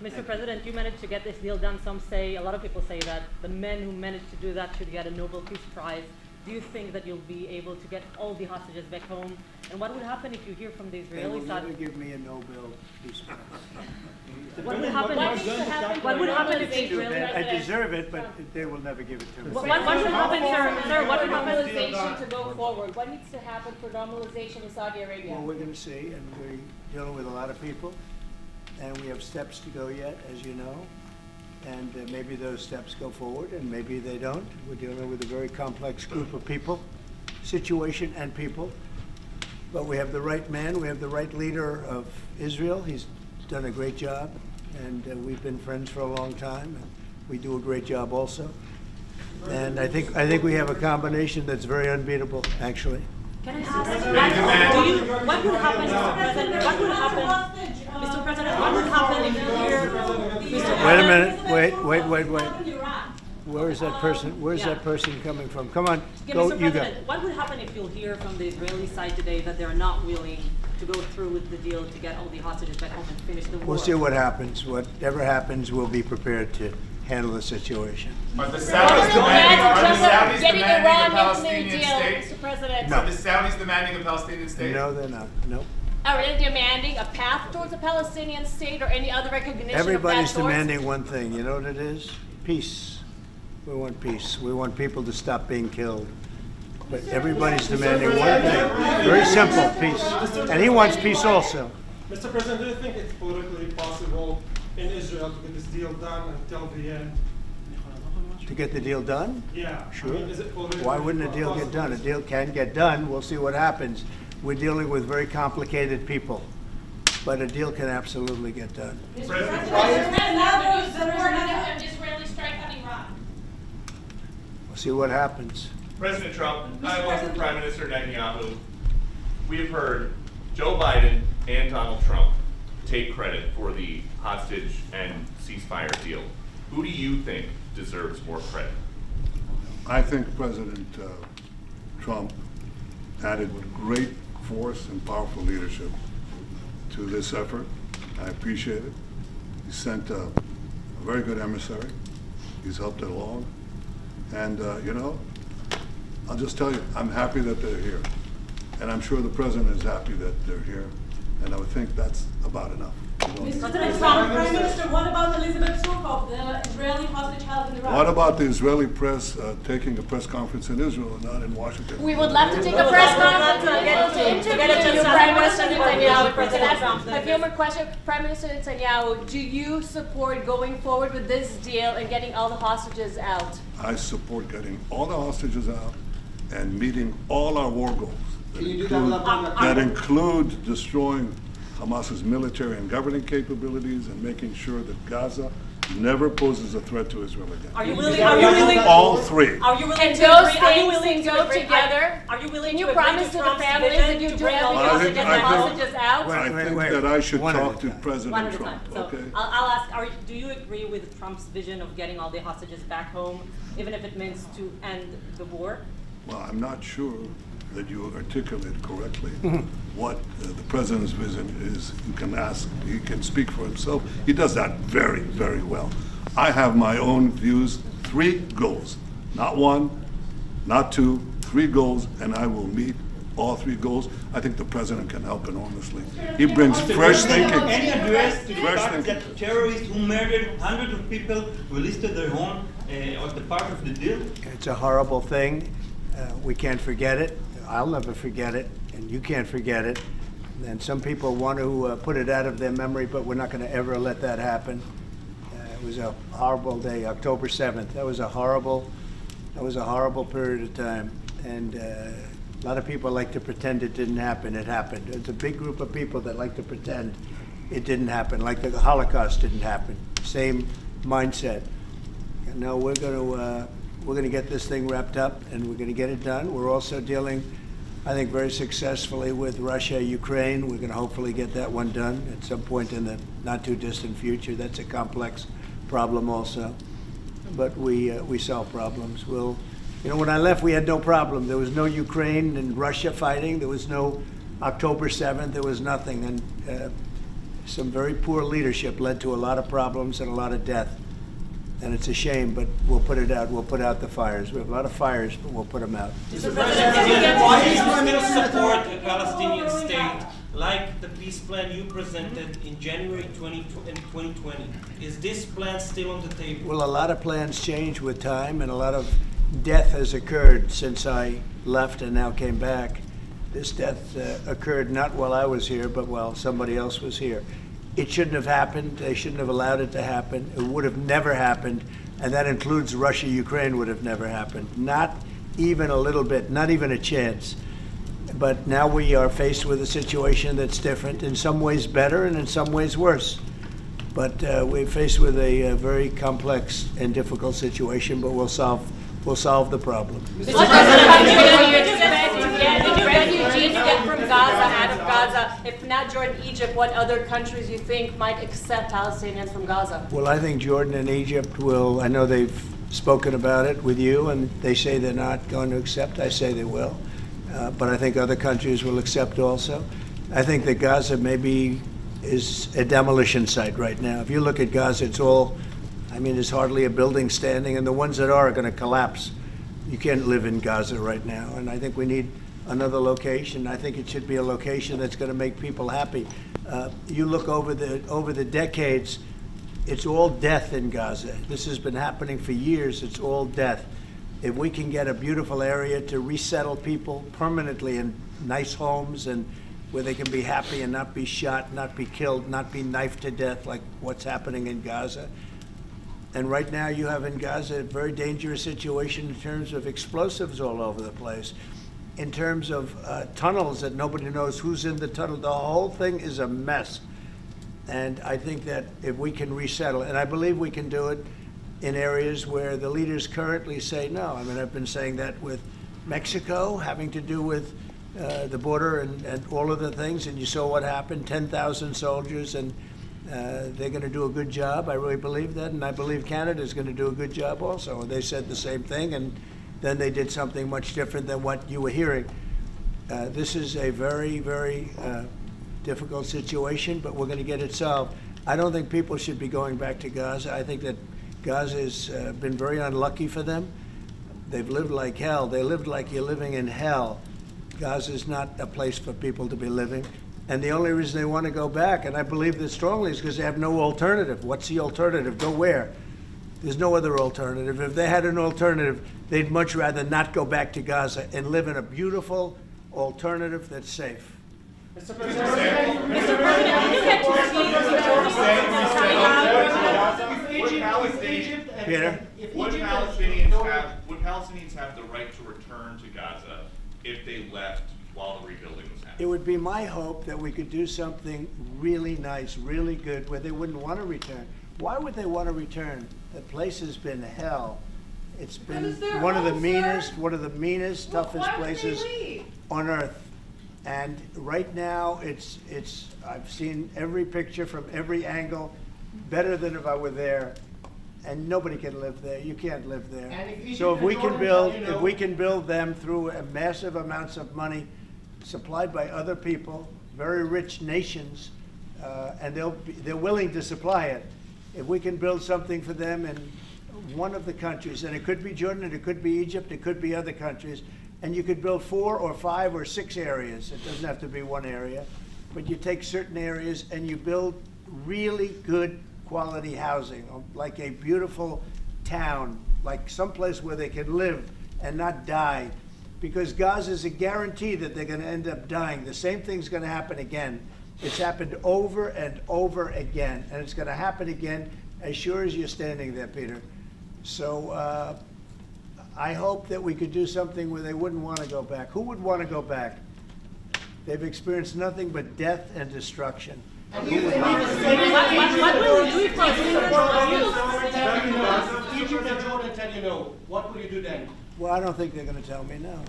Mr. President, you managed to get this deal done. A lot of people say that the men who managed to do that should get a Nobel Peace Prize. Do you think that you'll be able to get all the hostages back home? And what would happen if you hear from the Israeli side? They will never give me a Nobel Peace Prize. What would happen if the Israeli I deserve it, but they will never give it to me. What should happen, sir? What should happen? Normalization to go forward. What needs to happen for normalization in Saudi Arabia? Well, we're going to see, and we're dealing with a lot of people, and we have steps to go yet, as you know, and maybe those steps go forward, and maybe they don't. We're dealing with a very complex group of people, situation and people. But we have the right man, we have the right leader of Israel. He's done a great job, and we've been friends for a long time, and we do a great job also. And I think we have a combination that's very unbeatable, actually. Can I ask, what would happen, Mr. President? What would happen, Mr. President? What would happen if you hear? Wait a minute. Wait. Where is that person? Where's that person coming from? Come on, Yeah, go. Mr. You go. President, what would happen if you'll hear from the Israeli side today that they're not willing to go through with the deal to get all the hostages back home and finish the war? We'll see what happens. Whatever happens, we'll be prepared to handle the situation. Are the Saudis demanding a Palestinian state? Mr. President. No. Are the Saudis demanding a Palestinian state? No, they're not. No. Are they demanding a path towards a Palestinian state or any other recognition Everybody's of that sort? demanding one thing. You know what it is? Peace. We want peace. We want people to stop being killed. But everybody's demanding one thing. Very simple, peace. And he wants peace also. Mr. President, do you think it's politically possible in Israel to get this deal done until the end? To get the deal done? Yeah. Sure. I mean, is it politically Why wouldn't a deal get done? A deal can get done. We'll see what happens. We're dealing with very complicated people. But a deal can absolutely get done. President, Israeli strike on Iran. We'll see what happens. President Trump, I work with Prime Minister Netanyahu. We have heard Joe Biden and Donald Trump take credit for the hostage and ceasefire deal. Who do you think deserves more credit? I think President Trump added great force and powerful leadership to this effort. I appreciate it. He sent a very good emissary. He's helped it along. And, I'll just tell you, I'm happy that they're here. And I'm sure the President is happy that they're here. And I would think that's about enough. President Trump, Prime Minister, what about Elizabeth Surkov, the Israeli hostage held in Iraq? What about the Israeli press taking a press conference in Israel and not in Washington? We would love to take a press conference to interview you, Prime Minister Netanyahu. President Trump. A few more questions. Prime Minister Netanyahu, do you support going forward with this deal and getting all the hostages out? I support getting all the hostages out and meeting all our war goals that include destroying Hamas's military and governing capabilities and making sure that Gaza never poses a threat to Israel again. Are you willing? All three. Are you willing And to those agree? Are you things willing can to go agree? together? Are you willing Can to you agree promise to to the Trump's families vision that you to do bring all the everything to hostages get the back home? hostages out? Wait, I wait, think wait. that I should One at talk a to time. President One at a Trump. time. So Okay. I'll ask, do you agree with Trump's vision of getting all the hostages back home, even if it means to end the war? Well, I'm not sure that you articulated correctly what the President's vision is. You can ask, he can speak for himself. He does that very, very well. I have my own views, 3 goals, not 1, not 2, 3 goals, and I will meet all 3 goals. I think the President can help enormously. He brings fresh thinking. Any address to the Fresh fact thinking. that terrorists who murdered hundreds of people who listed their home as the part of the deal? It's a horrible thing. We can't forget it. I'll never forget it, and you can't forget it. And some people want to put it out of their memory, but we're not going to ever let that happen. It was a horrible day, October 7th. That was a horrible period of time. And a lot of people like to pretend it didn't happen. It happened. It's a big group of people that like to pretend it didn't happen, like the Holocaust didn't happen. Same mindset. And now we're going to get this thing wrapped up, and we're going to get it done. We're also dealing, I think, very successfully with Russia, Ukraine. We're going to hopefully get that one done at some point in the not too distant future. That's a complex problem also, but we solve problems. When I left, we had no problem. There was no Ukraine and Russia fighting. There was no October 7th. There was nothing, and some very poor leadership led to a lot of problems and a lot of death. And it's a shame, but we'll put it out. We'll put out the fires. We have a lot of fires, but we'll put them out. Why do you still support a Palestinian state like the peace plan you presented in January 2020? Is this plan still on the table? Well, a lot of plans change with time, and a lot of death has occurred since I left and now came back. This death occurred not while I was here, but while somebody else was here. It shouldn't have happened. They shouldn't have allowed it to happen. It would have never happened, and that includes Russia, Ukraine would have never happened. Not even a little bit, not even a chance. But now we are faced with a situation that's different, in some ways better and in some ways worse. But we're faced with a very complex and difficult situation, but we'll solve the problem. Mr. President, did you refugees get from Gaza, out of Gaza? If not Jordan, Egypt, what other countries you think might accept Palestinians from Gaza? Well, I think Jordan and Egypt will. I know they've spoken about it with you, and they say they're not going to accept. I say they will. But I think other countries will accept also. I think that Gaza maybe is a demolition site right now. If you look at Gaza, it's all, I mean, there's hardly a building standing, and the ones that are going to collapse. You can't live in Gaza right now, and I think we need another location. I think it should be a location that's going to make people happy. You look over the decades, it's all death in Gaza. This has been happening for years. It's all death. If we can get a beautiful area to resettle people permanently in nice homes and where they can be happy and not be shot, not be killed, not be knifed to death like what's happening in Gaza. And right now you have in Gaza a very dangerous situation in terms of explosives all over the place, in terms of tunnels that nobody knows who's in the tunnel. The whole thing is a mess. And I think that if we can resettle, and I believe we can do it in areas where the leaders currently say no. I mean, I've been saying that with Mexico, having to do with the border and all of the things, and you saw what happened, 10,000 soldiers, and they're going to do a good job. I really believe that, and I believe Canada's going to do a good job also. They said the same thing, and then they did something much different than what you were hearing. This is a very, very difficult situation, but we're going to get it solved. I don't think people should be going back to Gaza. I think that Gaza has been very unlucky for them. They've lived like hell. They lived like you're living in hell. Gaza is not a place for people to be living. And the only reason they want to go back, and I believe this strongly, is because they have no alternative. What's the alternative? Go where? There's no other alternative. If they had an alternative, they'd much rather not go back to Gaza and live in a beautiful alternative that's safe. Mr. President, Would Palestinians have the right to return to Gaza if they left while the rebuilding was happening? It would be my hope that we could do something really nice, really good, where they wouldn't want to return. Why would they want to return? The place has been hell. It's been one of the meanest, toughest places on earth. And right now, I've seen every picture from every angle, better than if I were there. And nobody can live there. You can't live there. So if we can build them through massive amounts of money supplied by other people, very rich nations, and they're willing to supply it. If we can build something for them in one of the countries, and it could be Jordan, and it could be Egypt, it could be other countries, and you could build 4 or 5 or 6 areas. It doesn't have to be one area, but you take certain areas and you build really good quality housing, like a beautiful town, like someplace where they can live and not die. Because Gaza is a guarantee that they're going to end up dying. The same thing's going to happen again. It's happened over and over again, and it's going to happen again as sure as you're standing there, Peter. So I hope that we could do something where they wouldn't want to go back. Who would want to go back? They've experienced nothing but death and destruction. What will you do Egypt and Jordan tell you no? What will you do then? Well, I don't think they're going to tell me no.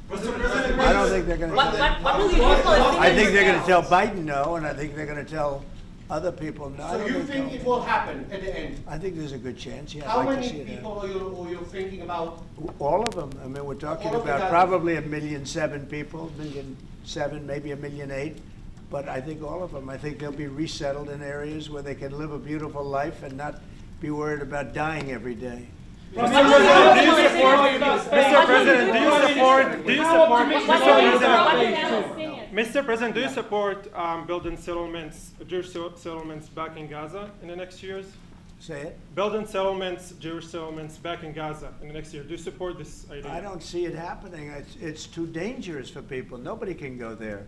Mr. President, I don't think they're going to. What will you do for I think they're going to tell Biden no, and I think they're going to tell other people no. So you think it will happen at the end? I think there's a good chance. Yeah. How I'd like to many see it people are you thinking about? All of them. I mean, we're talking All of the about guys. probably 1,000,007 people, 1,000,007, maybe 1,000,008. But I think all of them. I think they'll be resettled in areas where they can live a beautiful life and not be worried about dying every day. Mr. President, do you support building settlements, Jewish settlements back in Gaza in the next years? Say it. Building settlements, Jewish settlements back in Gaza in the next year. Do you support this idea? I don't see it happening. It's too dangerous for people. Nobody can go there.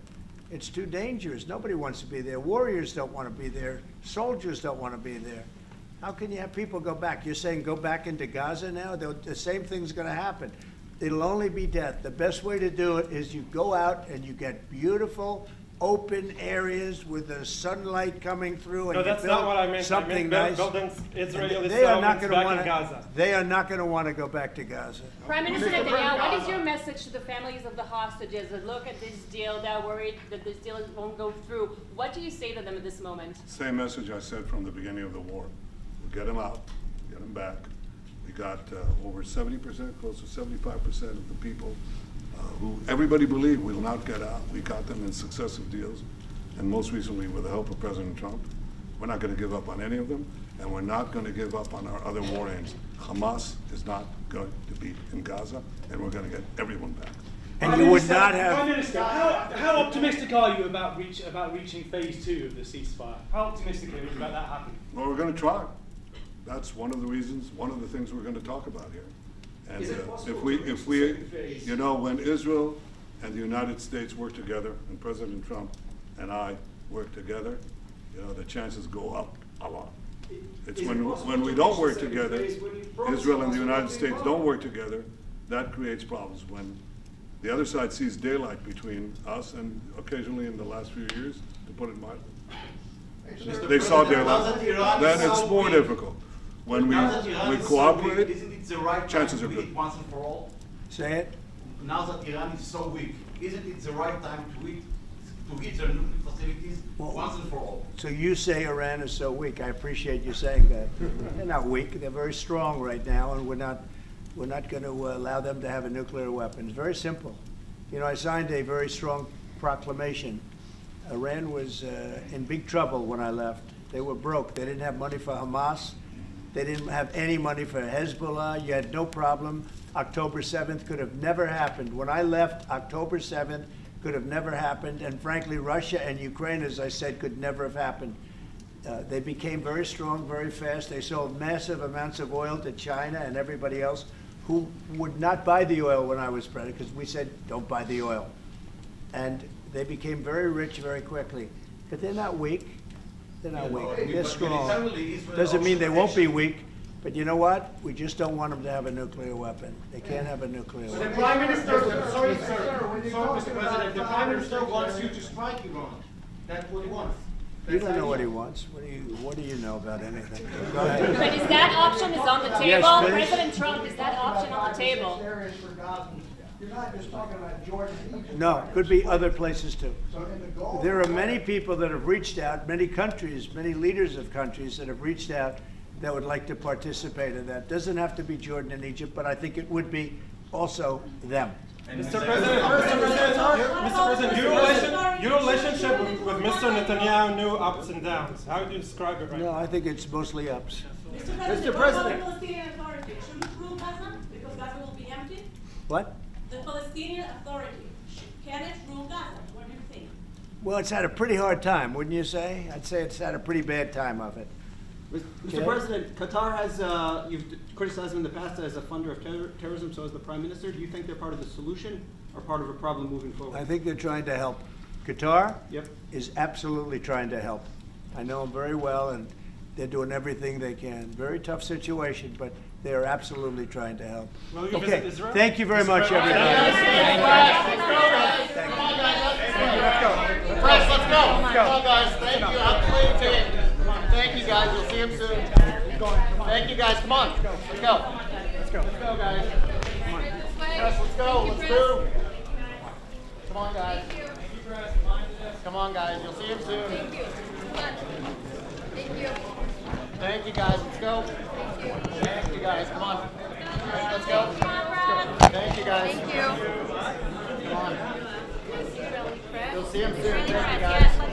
It's too dangerous. Nobody wants to be there. Warriors don't want to be there. Soldiers don't want to be there. How can you have people go back? You're saying go back into Gaza now? The same thing's going to happen. It'll only be death. The best way to do it is you go out and you get beautiful, open areas with the sunlight coming through, and No, you that's build not what I meant. something I meant nice. building Israeli They are not settlements going to back want in Gaza. They are not going to want to go back to Gaza. Prime Minister Netanyahu, what is your message to the families of the hostages that look at this deal, that are worried that this deal won't go through? What do you say to them at this moment? Same message I said from the beginning of the war. We'll get them out, get them back. We got over 70%, close to 75% of the people who everybody believed will not get out. We got them in successive deals, and most recently with the help of President Trump. We're not going to give up on any of them, and we're not going to give up on our other war aims. Hamas is not going to be in Gaza, and we're going to get everyone back. And you would not Prime have. Minister, how optimistic are you about reaching phase 2 of the ceasefire? How optimistic are you about that happening? Well, we're going to try. That's one of the reasons, one of the things we're going to talk about here. And Is it possible if to reach we, the second phase? you know, when Israel and the United States work together, and President Trump and I work together, you know, the chances go up a lot. It's Is it when possible we to don't reach work the second together, phase when you promise Israel and the us United something States wrong? don't work together, that creates problems. When the other side sees daylight between us, and occasionally in the last few years, to put it mildly, they saw daylight, then it's more difficult. When we cooperate, Isn't it the right time chances to are do good. it once and for all? Say it. Now that Iran is so weak, isn't it the right time to hit their nuclear facilities once and for all? So you say Iran is so weak. I appreciate you saying that. They're not weak. They're very strong right now, and we're not going to allow them to have a nuclear weapon. It's very simple. You know, I signed a very strong proclamation. Iran was in big trouble when I left. They were broke. They didn't have money for Hamas. They didn't have any money for Hezbollah. You had no problem. October 7th could have never happened. When I left, October 7th could have never happened. And frankly, Russia and Ukraine, as I said, could never have happened. They became very strong very fast. They sold massive amounts of oil to China and everybody else who would not buy the oil when I was president, because we said, don't buy the oil. And they became very rich very quickly. But they're not weak. They're not weak. They're strong. Doesn't mean they won't be weak, but you know what? We just don't want them to have a nuclear weapon. They can't have a nuclear The weapon. Prime Minister, Sorry, Mr. President, the Prime Minister wants you to strike Iran. That's what he wants. You don't know what he wants. What do you know about anything? Go ahead. But is that option on the table? Yes, please. President Trump, is that option on the table? You're not just talking about Jordan and Egypt. No, could be other places too. So in the Gulf. There are many people that have reached out, many countries, many leaders of countries that have reached out that would like to participate in that. Doesn't have to be Jordan and Egypt, but I think it would be also them. Mr. President, your relationship with Mr. Netanyahu knew ups and downs. How do you describe it right No, now? I think it's mostly ups. Mr. President, what about the Palestinian Authority? Should it rule Gaza? Because Gaza will be empty? What? The Palestinian Authority, can it rule Gaza? What do you think? Well, it's had a pretty hard time, wouldn't you say? I'd say it's had a pretty bad time of it. Mr. Okay. President, Qatar has, you've criticized them in the past as a funder of terrorism, so as the Prime Minister. Do you think they're part of the solution or part of a problem moving forward? I think they're trying to help. Qatar Yep. is absolutely trying to help. I know them very well, and they're doing everything they can. Very tough situation, but they are absolutely trying to help. Will you Okay, visit Israel? thank you very much, everybody. Press, let's go. Come on, guys. Thank you. I'm playing team. Thank you, guys. We'll see him soon. Thank you, guys. Come on. Let's go. Let's go. Let's go, guys. Press, let's go. Let's move. Come on, guys. Come on, guys. You'll see him soon. Thank you. Thank you. Thank you, guys. Let's go. Thank you, guys. Come on. Let's go. Thank you, guys. Thank you. Come on. Really, Fred? You'll see him soon. Thank you, Yes, guys. let's